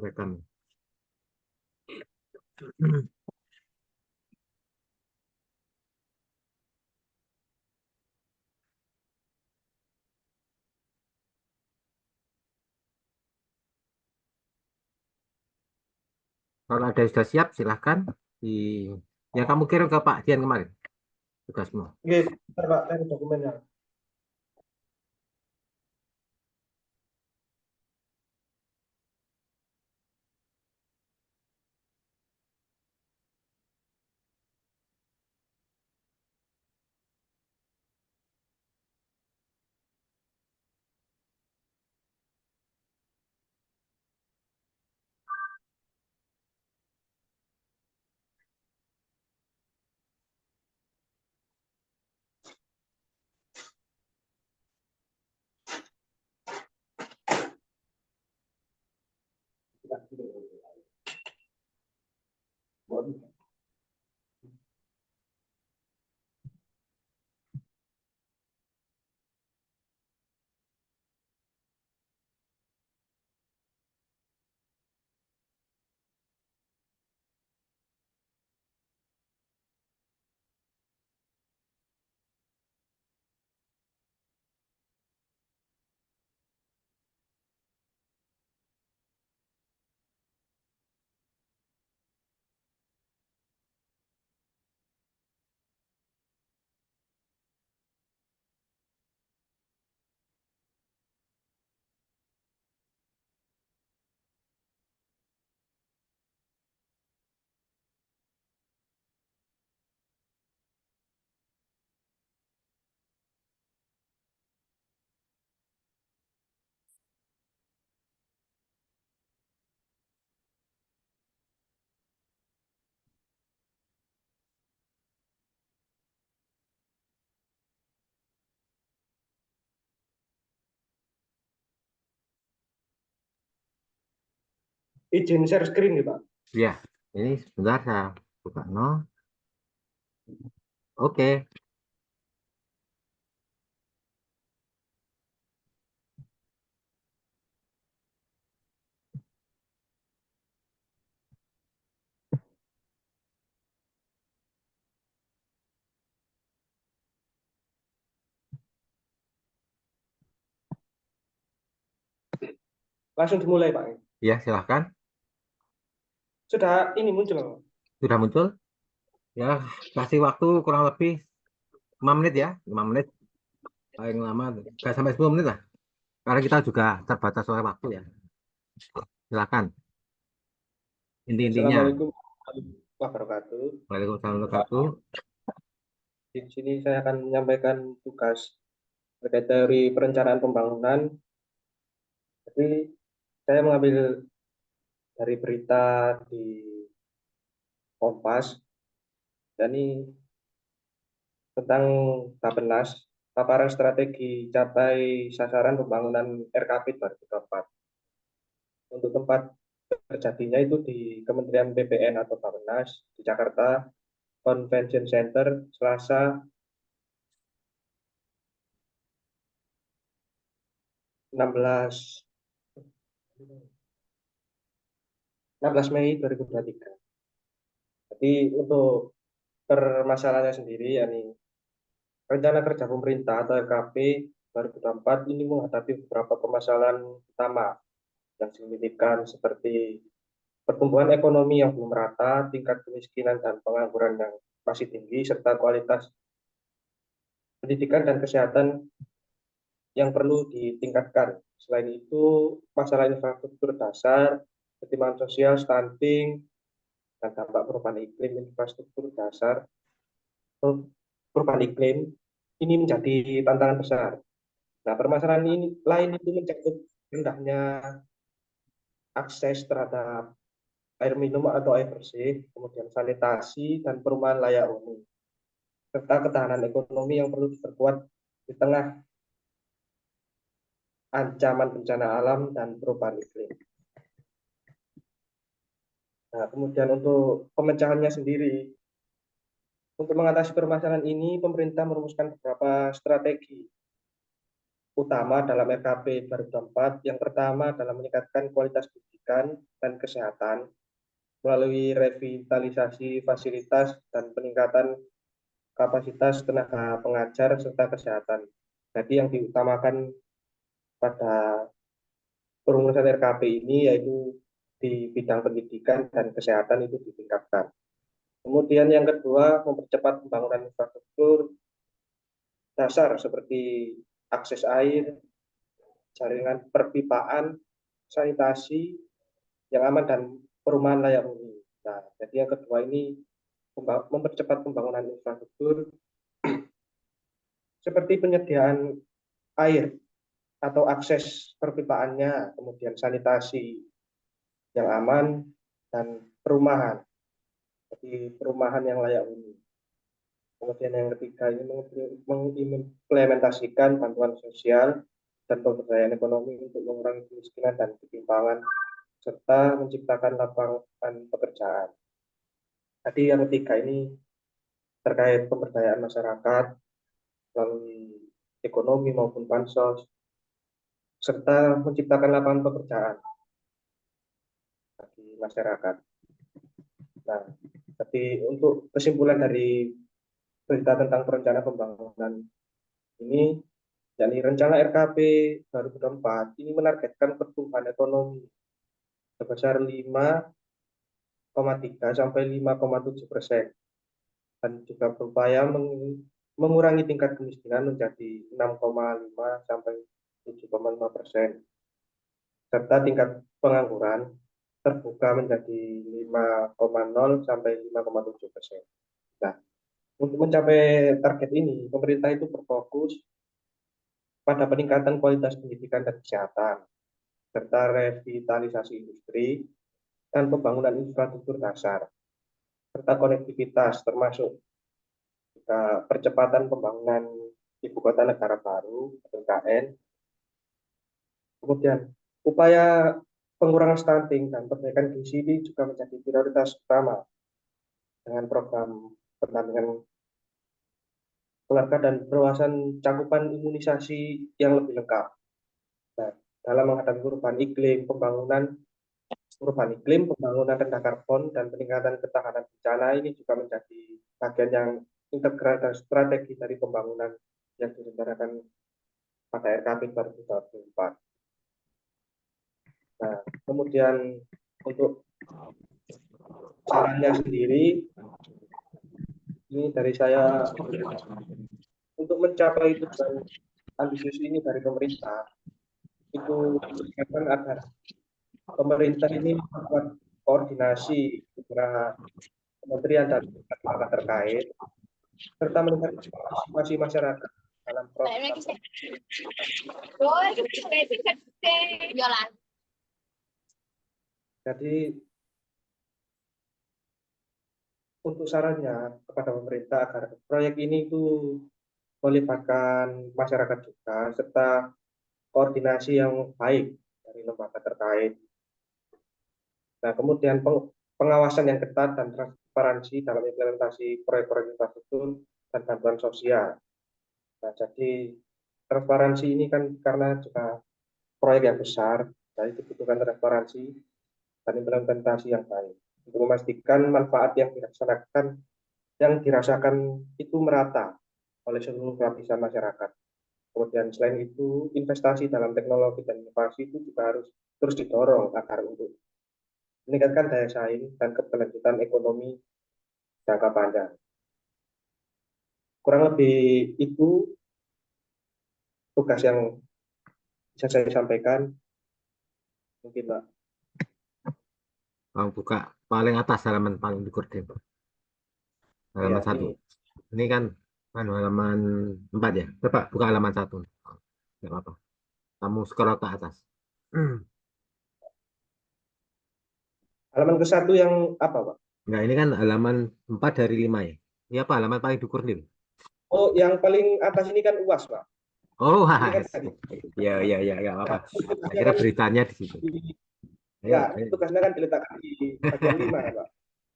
rekan. Kalau ada yang sudah siap, silahkan. Di... Yang kamu kirim ke Pak Dian kemarin, tugasmu. Oke, bentar, Pak, cari dokumennya. Izin share screen nih, Pak. Ya, ini sebentar saya buka. No, oke. Langsung dimulai, Pak. Ya, silahkan. Sudah ini muncul, Pak. Sudah muncul? Ya, kasih waktu kurang lebih 5 menit ya, 5 menit paling lama, nggak sampai 10 menit lah. Karena kita juga terbatas oleh waktu ya. Silakan. Inti-intinya. Assalamualaikum warahmatullahi wabarakatuh. Waalaikumsalam warahmatullahi wabarakatuh. Di sini saya akan menyampaikan tugas terkait dari perencanaan pembangunan. Jadi saya mengambil dari berita di Kompas, dan ini tentang Bappenas, paparan strategi capai sasaran pembangunan RKP 2024. Untuk tempat terjadinya itu di Kementerian PPN atau Bappenas di Jakarta Convention Center, Selasa 16 Mei 2023. Jadi untuk permasalahannya sendiri, yakni rencana kerja pemerintah atau RKP 2024 ini menghadapi beberapa permasalahan utama yang signifikan seperti pertumbuhan ekonomi yang belum merata, tingkat kemiskinan dan pengangguran yang masih tinggi, serta kualitas pendidikan dan kesehatan yang perlu ditingkatkan. Selain itu, masalah infrastruktur dasar, ketimpangan sosial, stunting, dan dampak perubahan iklim, infrastruktur dasar, perubahan iklim, ini menjadi tantangan besar. Nah, permasalahan ini lain itu mencakup rendahnya akses terhadap air minum atau air bersih, kemudian sanitasi dan perumahan layak huni, serta ketahanan ekonomi yang perlu diperkuat di tengah ancaman bencana alam dan perubahan iklim. Nah, kemudian untuk pemecahannya sendiri, untuk mengatasi permasalahan ini, pemerintah merumuskan beberapa strategi utama dalam RKP 2024. Yang pertama adalah meningkatkan kualitas pendidikan pendidikan dan kesehatan melalui revitalisasi fasilitas dan peningkatan kapasitas tenaga pengajar serta kesehatan. Jadi yang diutamakan pada perumusan RKP ini yaitu di bidang pendidikan dan kesehatan itu ditingkatkan. Kemudian yang kedua, mempercepat pembangunan infrastruktur dasar seperti akses air, jaringan perpipaan, sanitasi yang aman dan perumahan layak huni. Nah, jadi yang kedua ini mempercepat pembangunan infrastruktur seperti penyediaan air atau akses perpipaannya, kemudian sanitasi yang aman dan perumahan, seperti perumahan yang layak huni. Kemudian yang ketiga ini mengimplementasikan bantuan sosial dan pemberdayaan ekonomi untuk mengurangi kemiskinan dan ketimpangan serta menciptakan lapangan pekerjaan. Tadi yang ketiga ini terkait pemberdayaan masyarakat melalui ekonomi maupun bansos serta menciptakan lapangan pekerjaan bagi masyarakat. Nah, tapi untuk kesimpulan dari berita tentang perencanaan pembangunan ini, yakni rencana RKP 2024 ini menargetkan pertumbuhan ekonomi sebesar 5,3 sampai 5,7% dan juga berupaya mengurangi tingkat kemiskinan menjadi 6,5 sampai 7,5% serta tingkat pengangguran terbuka menjadi 5,0 sampai 5,7%. Nah, untuk mencapai target ini, pemerintah itu berfokus pada peningkatan kualitas pendidikan dan kesehatan, serta revitalisasi industri dan pembangunan infrastruktur dasar, serta konektivitas termasuk percepatan pembangunan ibu kota negara baru atau IKN. Kemudian upaya pengurangan stunting dan perbaikan gizi ini juga menjadi prioritas utama dengan program pendampingan keluarga dan perluasan cakupan imunisasi yang lebih lengkap. Nah, dalam menghadapi perubahan iklim, pembangunan rendah karbon, dan peningkatan ketahanan bencana ini juga menjadi bagian yang integral dan strategi dari pembangunan yang direncanakan pada RKP 2024. Nah, kemudian untuk sarannya sendiri, ini dari saya untuk mencapai tujuan ambisius ini dari pemerintah, itu diharapkan agar pemerintah ini membuat koordinasi antara kementerian dan lembaga terkait, serta melihat partisipasi masyarakat dalam program. Jadi untuk sarannya kepada pemerintah agar proyek ini itu melibatkan masyarakat juga serta koordinasi yang baik dari lembaga terkait. Nah, kemudian pengawasan yang ketat dan transparansi dalam implementasi proyek-proyek infrastruktur dan bantuan sosial. Nah, jadi transparansi ini kan karena juga proyek yang besar, jadi dibutuhkan transparansi dan implementasi yang baik untuk memastikan manfaat yang dirasakan itu merata oleh seluruh lapisan masyarakat. Kemudian selain itu, investasi dalam teknologi dan inovasi itu juga harus terus didorong agar untuk meningkatkan daya saing dan keberlanjutan ekonomi jangka panjang. Kurang lebih itu tugas yang bisa saya sampaikan. Mungkin Pak. Mau buka paling atas halaman paling di korden, Ya, halaman 1. ini. Ini kan halaman 4 ya. Coba buka halaman 1. Nggak apa-apa. Kamu scroll ke atas. Halaman ke-1 yang apa, Pak? Nah, ini kan halaman 4 dari 5 ya. Ini apa? Halaman paling di korden. Oh, yang paling atas ini kan UAS, Pak. Oh, Ini kan asik. Ya, ya, ya, nggak apa-apa. ya, Saya tugasnya kira kan beritanya di situ. di, Ayo, ya, ayo. tugasnya kan diletakkan di bagian 5 ya, Pak.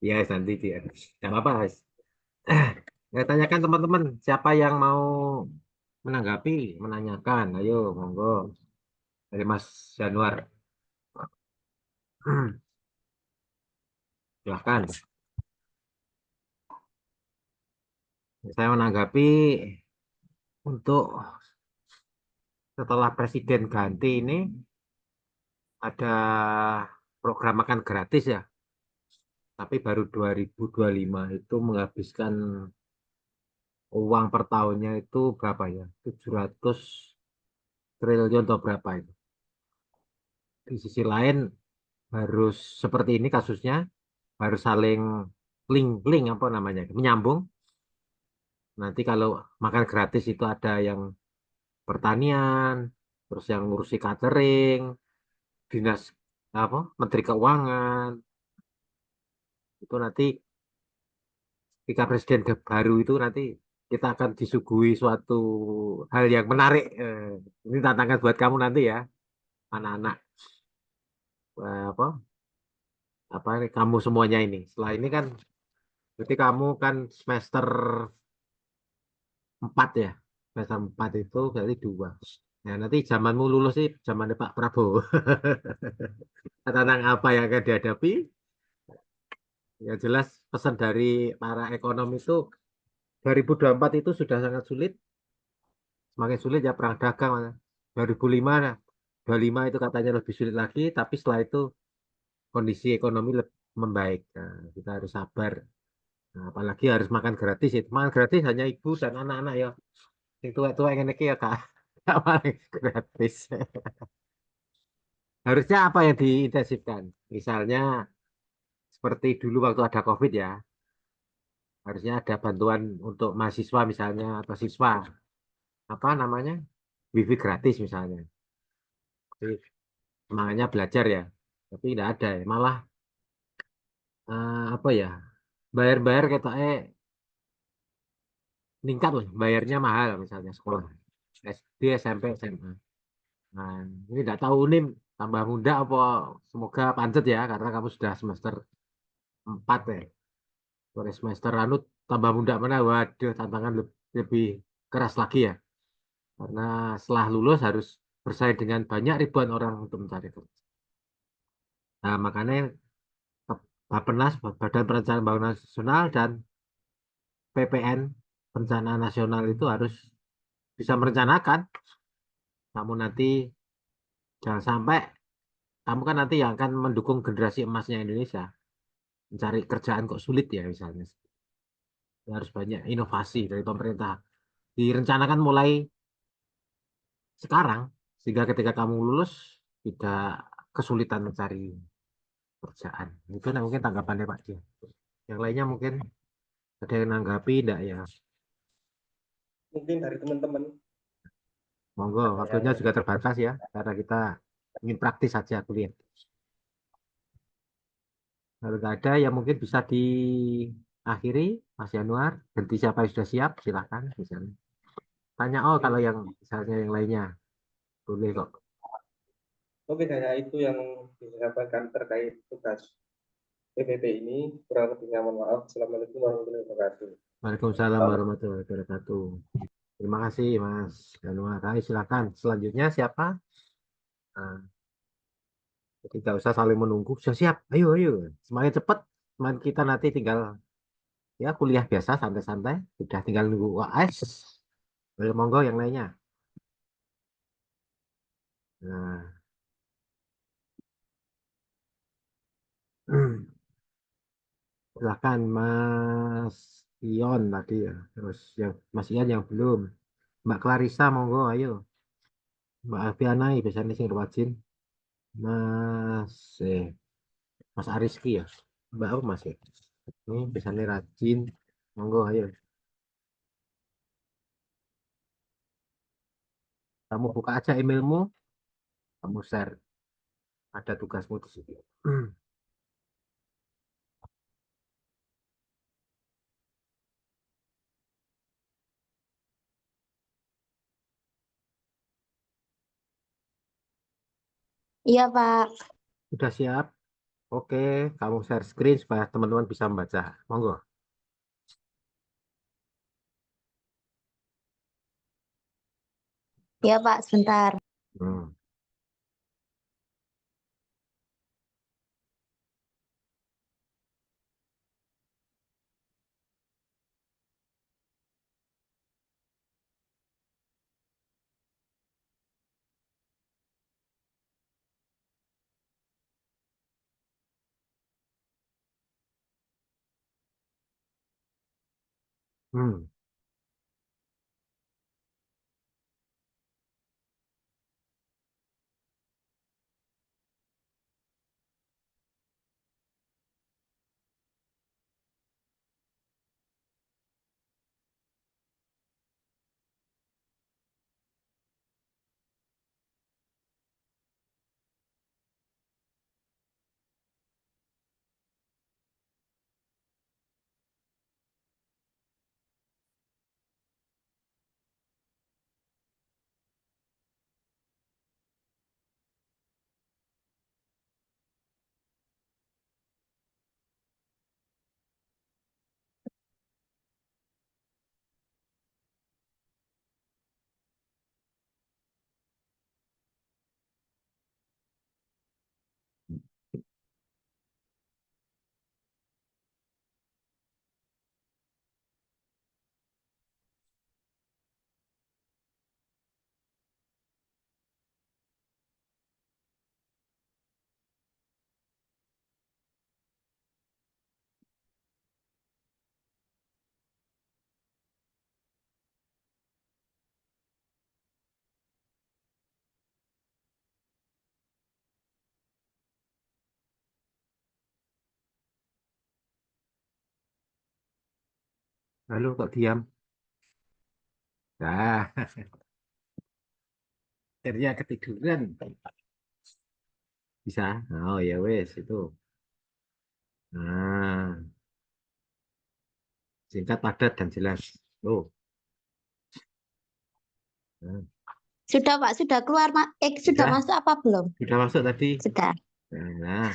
Ya, nanti dia. Nggak apa-apa, Mas. Saya tanyakan teman-teman, siapa yang mau menanggapi, menanyakan. Ayo, monggo. Dari Mas Januar. Silahkan. Saya menanggapi untuk setelah presiden ganti ini ada program makan gratis ya, tapi baru 2025 itu menghabiskan uang per tahunnya itu berapa ya? 700 triliun atau berapa itu. Di sisi lain harus seperti ini kasusnya, harus saling link apa namanya, menyambung. Nanti kalau makan gratis itu ada yang pertanian, terus yang ngurusi catering, dinas apa, Menteri Keuangan, itu nanti ketika presiden baru itu nanti kita akan disuguhi suatu hal yang menarik. Ini tantangan buat kamu nanti ya, anak-anak apa ini, kamu semuanya ini. Setelah ini kan berarti kamu kan semester 4 ya. Semester 4 itu berarti 2. Nah, nanti zamanmu lulus sih zamannya Pak Prabowo. Tantangan apa yang akan dihadapi? Ya jelas pesan dari para ekonom itu 2024 itu sudah sangat sulit, semakin sulit ya perang dagang. 2005, nah, 25 itu katanya lebih sulit lagi, tapi setelah itu kondisi ekonomi membaik. Nah, kita harus sabar. Nah, apalagi harus makan gratis itu. Makan gratis hanya ibu dan anak-anak ya. Yang tua-tua yang ini ya kak. Gak makan gratis. Harusnya apa yang diintensifkan? Misalnya seperti dulu waktu ada COVID ya. Harusnya ada bantuan untuk mahasiswa misalnya atau siswa. Apa namanya? Wifi gratis misalnya. Jadi semangatnya belajar ya. Tapi tidak ada ya. Malah apa ya? Bayar-bayar kata meningkat loh. Bayarnya mahal misalnya sekolah. SD, SMP, SMA. Nah, ini tidak tahu Unim tambah muda apa semoga pancet ya karena kamu sudah semester 4 ya. Sore semester anu tambah muda mana? Waduh, tantangan lebih keras lagi ya. Karena setelah lulus harus bersaing dengan banyak ribuan orang untuk mencari kerja. Nah, makanya Bappenas, Badan Perencanaan Pembangunan Nasional dan PPN, Perencanaan Nasional itu harus bisa merencanakan. Namun nanti jangan sampai kamu kan nanti yang akan mendukung generasi emasnya Indonesia. Mencari kerjaan kok sulit ya misalnya. Harus banyak inovasi dari pemerintah. Direncanakan mulai sekarang, sehingga ketika kamu lulus tidak kesulitan mencari kerjaan. Itu mungkin tanggapannya Pak Dio. Yang lainnya mungkin ada yang nanggapi enggak ya? Mungkin dari teman-teman Monggo, ada yang waktunya juga terbatas ya, karena kita ingin praktis saja kuliah. Kalau nggak ada ya mungkin bisa diakhiri, Mas Yanuar. Ganti siapa yang sudah siap, silakan. Misalnya. Tanya oh kalau mungkin yang misalnya yang lainnya, boleh kok. mungkin hanya itu yang disampaikan terkait tugas PPP ini. Kurang lebihnya mohon maaf. Assalamualaikum warahmatullahi wabarakatuh. Waalaikumsalam warahmatullahi wabarakatuh. Terima kasih Mas Yanuar. Ayo, silakan. Selanjutnya siapa? Nah, tidak usah saling menunggu. Sudah siap. Ayo, ayo. Semakin cepat, semakin kita nanti tinggal ya kuliah biasa santai-santai. Sudah tinggal nunggu UAS. Ayo, monggo yang lainnya. Nah, silakan Mas Ion tadi ya. Terus yang Mas Ion yang belum. Mbak Clarissa, monggo, ayo. Mbak Alfiana, biasanya sing rajin. Mas, Mas Ariski ya. Mbak apa Mas ya? Ini biasanya rajin. Monggo, ayo. Kamu buka aja emailmu, kamu share. Ada tugasmu di situ. Iya, Pak. Sudah siap? Oke, kamu share screen supaya teman-teman bisa membaca. Monggo. Iya, Pak, sebentar. Hmm. Hmm. Lalu kok diam? Nah, akhirnya ketiduran. Bisa? Oh ya wes itu. Nah, singkat, padat, dan jelas. Oh, nah, Sudah Pak, sudah keluar sudah sudah, masuk apa belum? sudah masuk tadi. Sudah. Nah,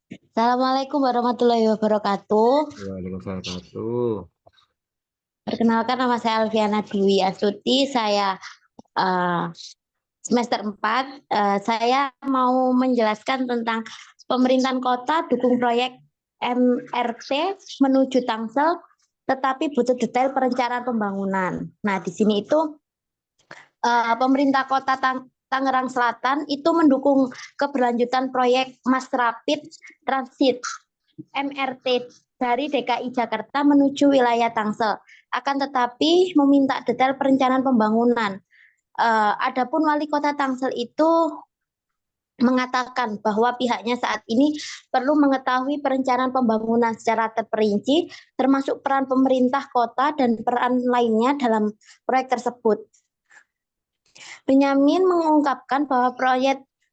Assalamualaikum warahmatullahi wabarakatuh. waalaikumsalam warahmatullahi. Perkenalkan nama saya Alfiana Dwi Astuti. Saya eh, semester 4. Saya mau menjelaskan tentang pemerintahan kota dukung proyek MRT menuju Tangsel, tetapi butuh detail perencanaan pembangunan. Nah, di sini itu pemerintah kota Tangerang Selatan itu mendukung keberlanjutan proyek Mass Rapid Transit MRT dari DKI Jakarta menuju wilayah Tangsel. Akan tetapi meminta detail perencanaan pembangunan. Adapun wali kota Tangsel itu mengatakan bahwa pihaknya saat ini perlu mengetahui perencanaan pembangunan secara terperinci, termasuk peran pemerintah kota dan peran lainnya dalam proyek tersebut. Benyamin mengungkapkan bahwa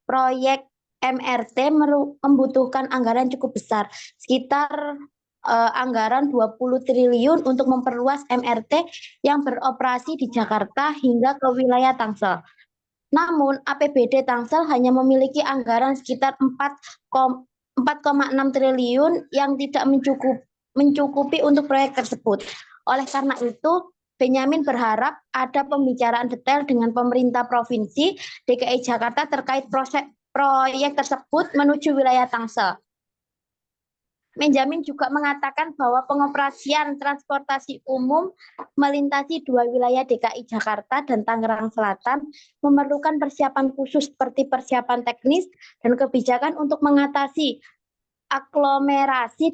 proyek MRT membutuhkan anggaran cukup besar, sekitar anggaran 20 triliun untuk memperluas MRT yang beroperasi di Jakarta hingga ke wilayah Tangsel. Namun APBD Tangsel hanya memiliki anggaran sekitar 4,6 triliun yang tidak mencukupi untuk proyek tersebut. Oleh karena itu, Benyamin berharap ada pembicaraan detail dengan pemerintah provinsi DKI Jakarta terkait proyek tersebut menuju wilayah Tangsel. Benjamin juga mengatakan bahwa pengoperasian transportasi umum melintasi dua wilayah DKI Jakarta dan Tangerang Selatan memerlukan persiapan khusus seperti persiapan teknis dan kebijakan untuk mengatasi aglomerasi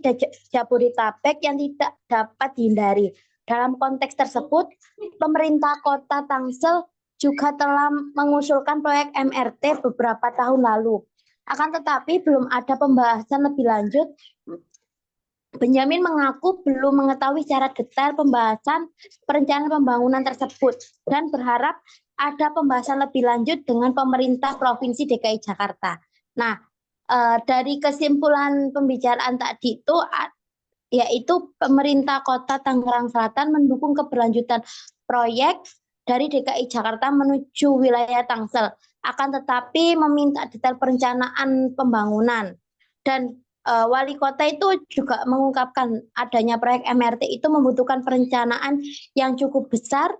Jabodetabek yang tidak dapat dihindari. Dalam konteks tersebut, pemerintah kota Tangsel juga telah mengusulkan proyek MRT beberapa tahun lalu. Akan tetapi belum ada pembahasan lebih lanjut. Benyamin mengaku belum mengetahui secara detail pembahasan perencanaan pembangunan tersebut dan berharap ada pembahasan lebih lanjut dengan pemerintah Provinsi DKI Jakarta. Nah, dari kesimpulan pembicaraan tadi itu, yaitu pemerintah Kota Tangerang Selatan mendukung keberlanjutan proyek dari DKI Jakarta menuju wilayah Tangsel, akan tetapi meminta detail perencanaan pembangunan. Dan wali kota itu juga mengungkapkan adanya proyek MRT itu membutuhkan perencanaan yang cukup besar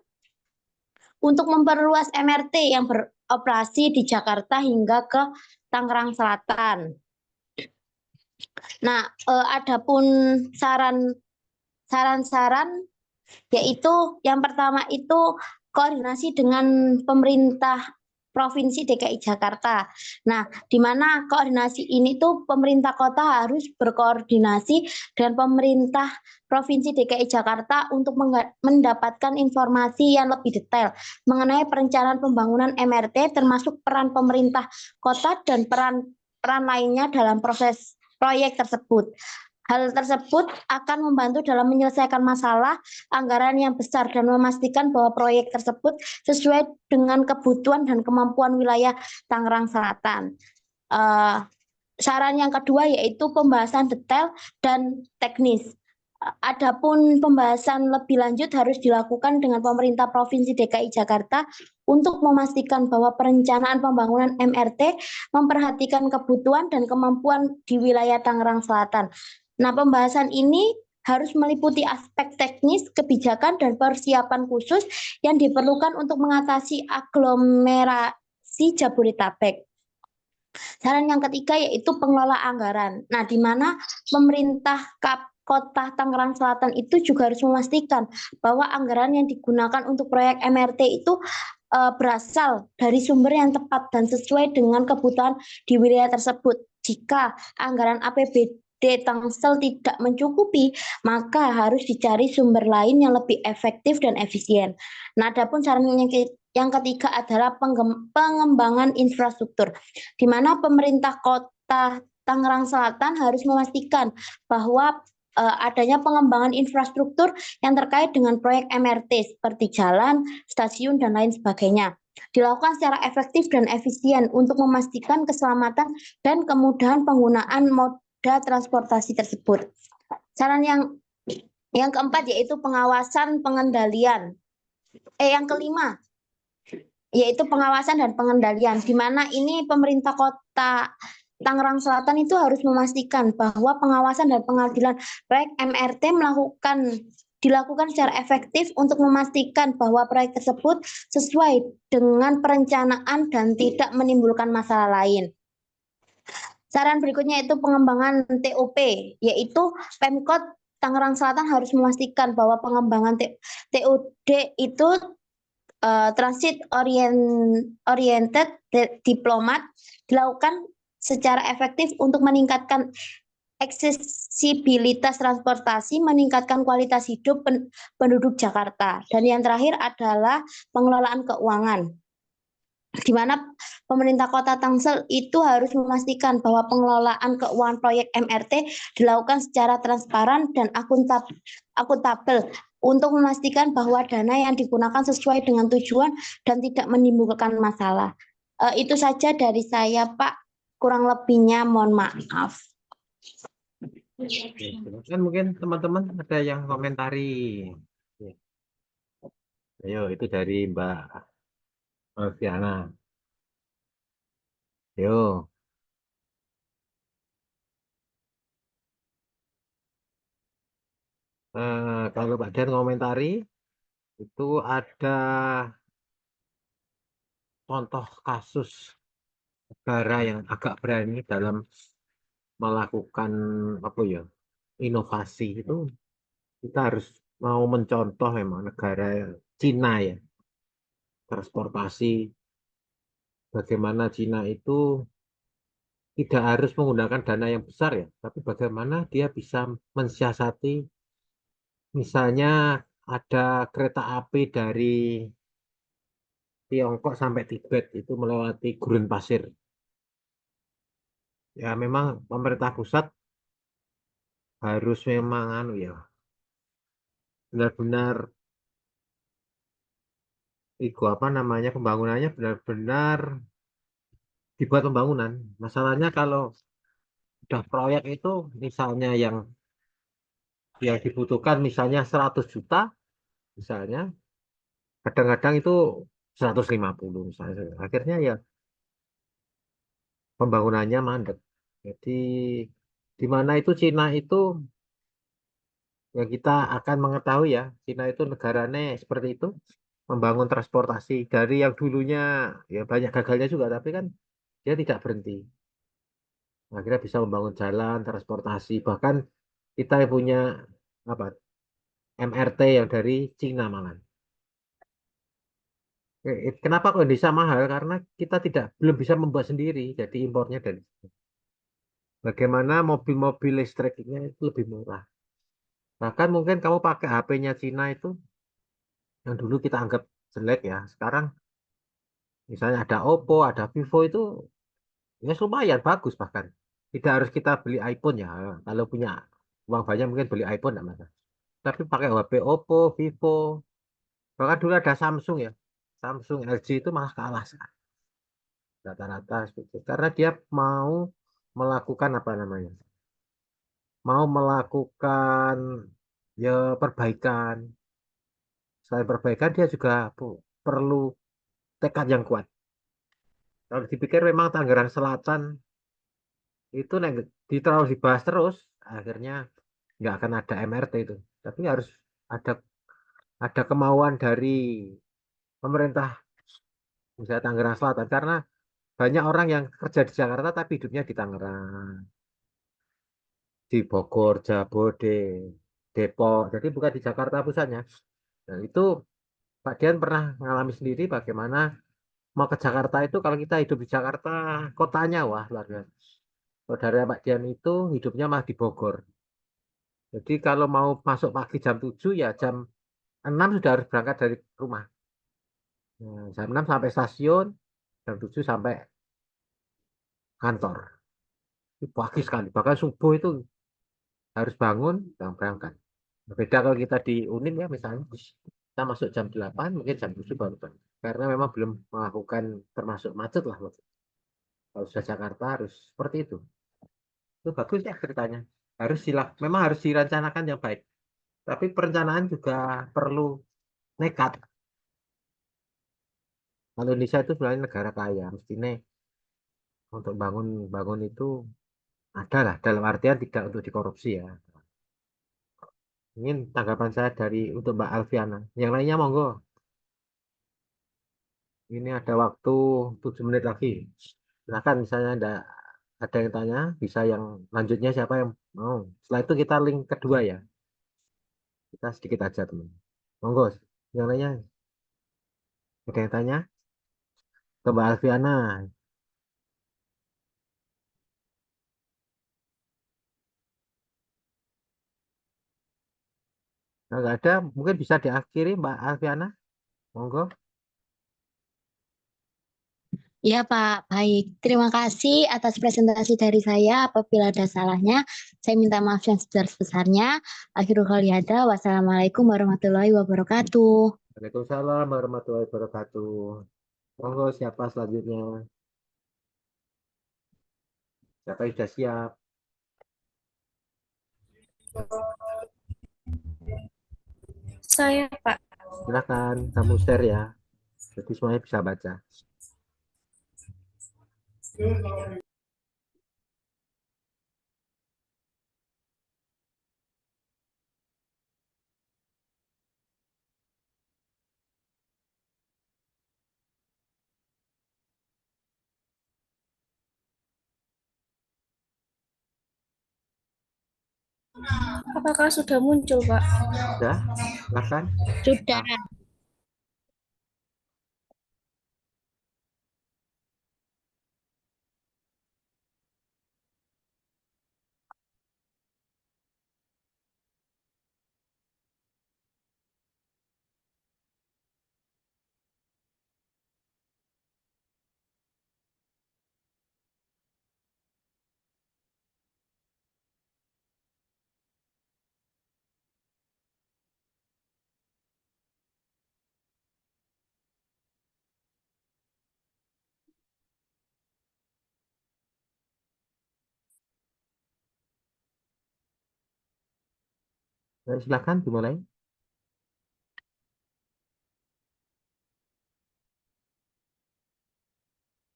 untuk memperluas MRT yang beroperasi di Jakarta hingga ke Tangerang Selatan. Nah, adapun saran-saran yaitu yang pertama itu koordinasi dengan pemerintah Provinsi DKI Jakarta. Nah, di mana koordinasi ini tuh pemerintah kota harus berkoordinasi dengan pemerintah Provinsi DKI Jakarta untuk mendapatkan informasi yang lebih detail mengenai perencanaan pembangunan MRT termasuk peran pemerintah kota dan peran lainnya dalam proses proyek tersebut. Hal tersebut akan membantu dalam menyelesaikan masalah anggaran yang besar dan memastikan bahwa proyek tersebut sesuai dengan kebutuhan dan kemampuan wilayah Tangerang Selatan. Saran yang kedua yaitu pembahasan detail dan teknis. Adapun pembahasan lebih lanjut harus dilakukan dengan pemerintah Provinsi DKI Jakarta untuk memastikan bahwa perencanaan pembangunan MRT memperhatikan kebutuhan dan kemampuan di wilayah Tangerang Selatan. Nah, pembahasan ini harus meliputi aspek teknis, kebijakan, dan persiapan khusus yang diperlukan untuk mengatasi aglomerasi Jabodetabek. Saran yang ketiga yaitu pengelola anggaran. Nah, di mana pemerintah Kota Tangerang Selatan itu juga harus memastikan bahwa anggaran yang digunakan untuk proyek MRT itu berasal dari sumber yang tepat dan sesuai dengan kebutuhan di wilayah tersebut. Jika anggaran APBD Tangsel tidak mencukupi, maka harus dicari sumber lain yang lebih efektif dan efisien. Nah, adapun saran yang ketiga adalah pengembangan infrastruktur, di mana pemerintah Kota Tangerang Selatan harus memastikan bahwa adanya pengembangan infrastruktur yang terkait dengan proyek MRT seperti jalan, stasiun, dan lain sebagainya dilakukan secara efektif dan efisien untuk memastikan keselamatan dan kemudahan penggunaan moda transportasi tersebut. Saran yang keempat yaitu pengawasan pengendalian. Yang kelima yaitu pengawasan dan pengendalian, di mana ini pemerintah Kota Tangerang Selatan itu harus memastikan bahwa pengawasan dan pengadaan proyek MRT dilakukan secara efektif untuk memastikan bahwa proyek tersebut sesuai dengan perencanaan dan tidak menimbulkan masalah lain. Saran berikutnya itu pengembangan TOP, yaitu Pemkot Tangerang Selatan harus memastikan bahwa pengembangan TOD itu transit oriented diplomat dilakukan secara efektif untuk meningkatkan aksesibilitas transportasi, meningkatkan kualitas hidup penduduk Jakarta. Dan yang terakhir adalah pengelolaan keuangan, di mana pemerintah Kota Tangsel itu harus memastikan bahwa pengelolaan keuangan proyek MRT dilakukan secara transparan dan akuntabel untuk memastikan bahwa dana yang digunakan sesuai dengan tujuan dan tidak menimbulkan masalah. Itu saja dari saya, Pak. Kurang lebihnya mohon maaf. Silakan mungkin teman-teman ada yang komentari. Ayo, itu dari Mbak Alfiana. Yo. Kalau Pak Dan komentari, itu ada contoh kasus negara yang agak berani dalam melakukan apa ya inovasi itu kita harus mau mencontoh memang negara Cina ya transportasi bagaimana Cina itu tidak harus menggunakan dana yang besar ya tapi bagaimana dia bisa mensiasati misalnya ada kereta api dari Tiongkok sampai Tibet itu melewati gurun pasir. Ya memang pemerintah pusat harus memang anu ya benar-benar itu apa namanya pembangunannya benar-benar dibuat pembangunan. Masalahnya kalau udah proyek itu misalnya yang dibutuhkan misalnya 100 juta misalnya kadang-kadang itu 150 misalnya. Akhirnya ya pembangunannya mandek. Jadi di mana itu Cina itu yang kita akan mengetahui ya, Cina itu negaranya seperti itu, membangun transportasi dari yang dulunya ya banyak gagalnya juga, tapi kan dia tidak berhenti. Akhirnya bisa membangun jalan, transportasi, bahkan kita yang punya apa MRT yang dari Cina malah. Kenapa kok Indonesia mahal? Karena kita belum bisa membuat sendiri, jadi impornya dari. Bagaimana mobil-mobil listriknya itu lebih murah. Bahkan mungkin kamu pakai HP-nya Cina itu, yang dulu kita anggap jelek ya. Sekarang misalnya ada Oppo, ada Vivo itu, ya lumayan bagus bahkan. Tidak harus kita beli iPhone ya. Kalau punya uang banyak mungkin beli iPhone enggak masalah. Tapi pakai HP Oppo, Vivo, bahkan dulu ada Samsung ya. Samsung, LG itu malah kalah sekarang. Rata-rata seperti itu. Karena dia mau melakukan apa namanya? Mau melakukan ya perbaikan. Selain perbaikan dia juga perlu tekad yang kuat. Kalau dipikir memang Tangerang Selatan itu terlalu dibahas terus, akhirnya nggak akan ada MRT itu. Tapi harus ada kemauan dari pemerintah misalnya Tangerang Selatan karena banyak orang yang kerja di Jakarta tapi hidupnya di Tangerang, di Bogor, Jabode, Depok. Jadi bukan di Jakarta pusatnya. Nah, itu Pak Dian pernah mengalami sendiri bagaimana mau ke Jakarta itu kalau kita hidup di Jakarta kotanya wah luar biasa. Saudara Pak Dian itu hidupnya mah di Bogor. Jadi kalau mau masuk pagi jam 7 ya jam 6 sudah harus berangkat dari rumah. Nah, jam 6 sampai stasiun, jam 7 sampai kantor. Itu pagi sekali. Bahkan subuh itu harus bangun dan berangkat. Beda kalau kita di Unin ya misalnya, kita masuk jam 8, mungkin jam 7 baru berangkat. Karena memang belum melakukan termasuk macet lah. Kalau sudah Jakarta harus seperti itu. Itu bagus ya ceritanya. Memang harus direncanakan yang baik. Tapi perencanaan juga perlu nekat. Kalau Indonesia itu sebenarnya negara kaya, mestinya untuk bangun bangun itu ada lah dalam artian tidak untuk dikorupsi ya. Ini tanggapan saya untuk Mbak Alfiana. Yang lainnya monggo. Ini ada waktu 7 menit lagi. Silakan misalnya ada yang tanya, bisa yang lanjutnya siapa yang mau. Setelah itu kita link kedua ya. Kita sedikit aja teman. Monggo. Yang lainnya ada yang tanya ke Mbak Alfiana. Kalau nggak ada, mungkin bisa diakhiri Mbak Alfiana. Monggo. Ya, Pak. Baik. Terima kasih atas presentasi dari saya. Apabila ada salahnya, saya minta maaf yang sebesar-besarnya. Akhirul kali ada. Wassalamualaikum warahmatullahi wabarakatuh. Waalaikumsalam warahmatullahi wabarakatuh. Monggo siapa selanjutnya? Siapa yang sudah siap? Saya, Pak. Silakan kamu share ya. Jadi semuanya bisa baca. Apakah sudah muncul, Pak? Sudah? Silakan. Sudah. Ah, silakan dimulai.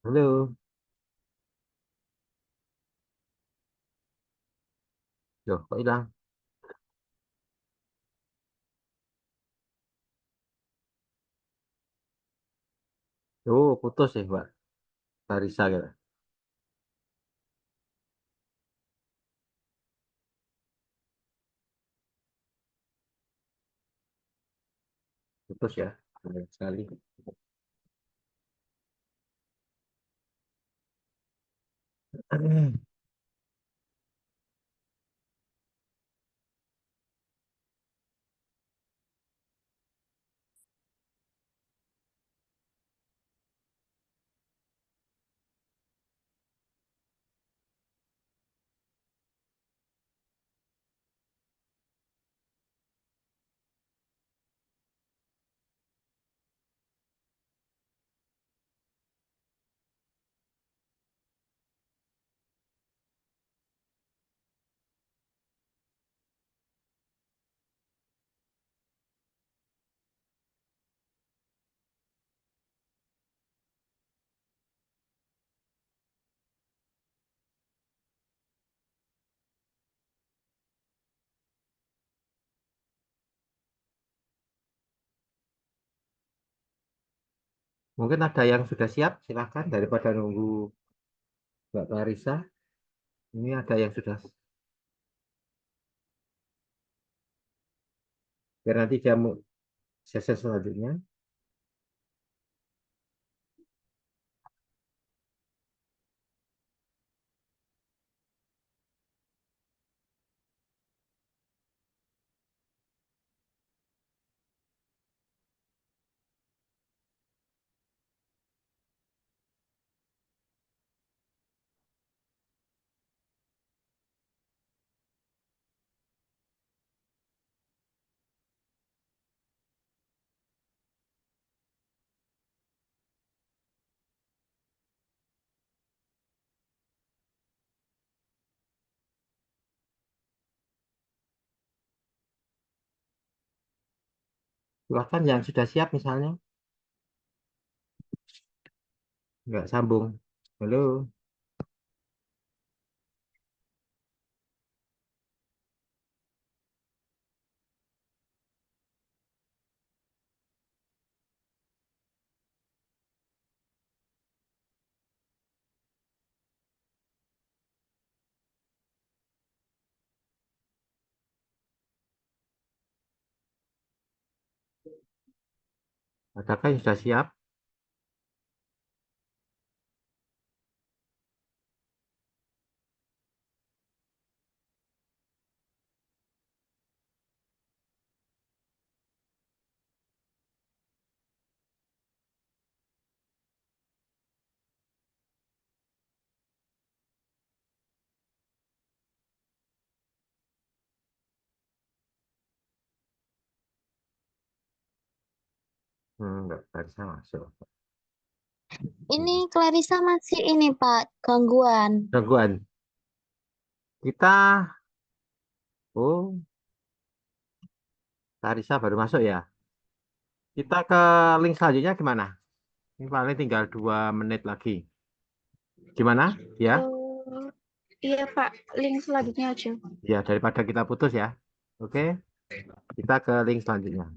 Halo. Loh, kok hilang? Oh, putus ya, Mbak. Barisa gitu. Putus ya. Baik sekali. Mungkin ada yang sudah siap, silakan daripada nunggu Mbak Clarissa. Ini ada yang sudah, biar nanti dia sesi selanjutnya. Silakan yang sudah siap misalnya. Nggak sambung. Halo. Adakah yang sudah siap? Nggak bisa masuk. Ini Clarissa masih ini Pak, gangguan. Gangguan. Kita, oh, Clarissa baru masuk ya. Kita ke link selanjutnya gimana? Ini paling tinggal 2 menit lagi. Gimana? Ya, Iya Pak, link selanjutnya aja. ya daripada kita putus ya. Oke, kita ke link selanjutnya.